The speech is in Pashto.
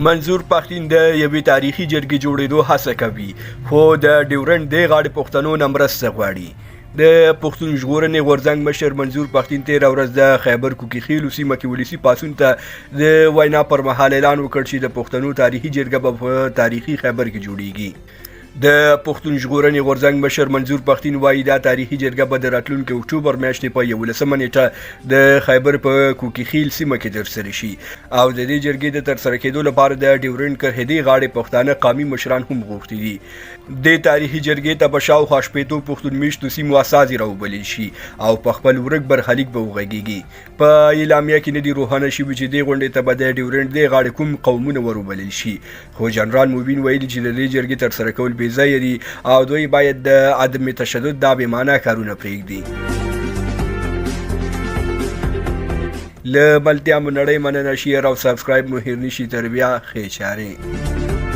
منظور پښتين د یوې تاریخي جرګې جوړېدو هڅه کوي خو د ډیورنډ د غاړې پښتنو نه مرسته غواړي د پښتون ژغورنې غورځنګ مشر منظور پښتين 13 ورځ د خیبر کوکیخیل سیمه کې ولسی پاڅون ته د وینا پر مهال اعلان وکړ چې د پښتنو تاریخي جرګه په تاریخي خیبر کې جوړیږي د پښتون ژغورنې غورځنګ مشر منظور پښتين وایي دا تاریخي جرګه به د راتلونکي اکتوبر میاشتې په 11 نیټه د خیبر په کوکیخیل سیمه کې ترسره شي او د دې جرګې د ترسره کېدو لپاره د ډیورنډ کرهدي غاړې پښتانه قومي مشران هم غوښتي دي د تاریخي جرګې ته به شاوخوا شپېتو پښتون میشتو سیمو اساسي راوبلل شي او په خپل ورک برخلیک به وغږیږي په اعلامیه کې نه دي روښانه شوي چې دې غونډې ته به د ډیورنډ د غاړې کوم قومونه وروبلل شي خو جنرال موبین ویلي چې د دې جرګې ترسره کول بې ځایه دي او دوی باید د عدم تشدد دا بې معنا کارونه پرېږدي له ملتیا مو نړۍ مننه شیر او سبسکرایب مو هیر نشي تر بیا ښې چارې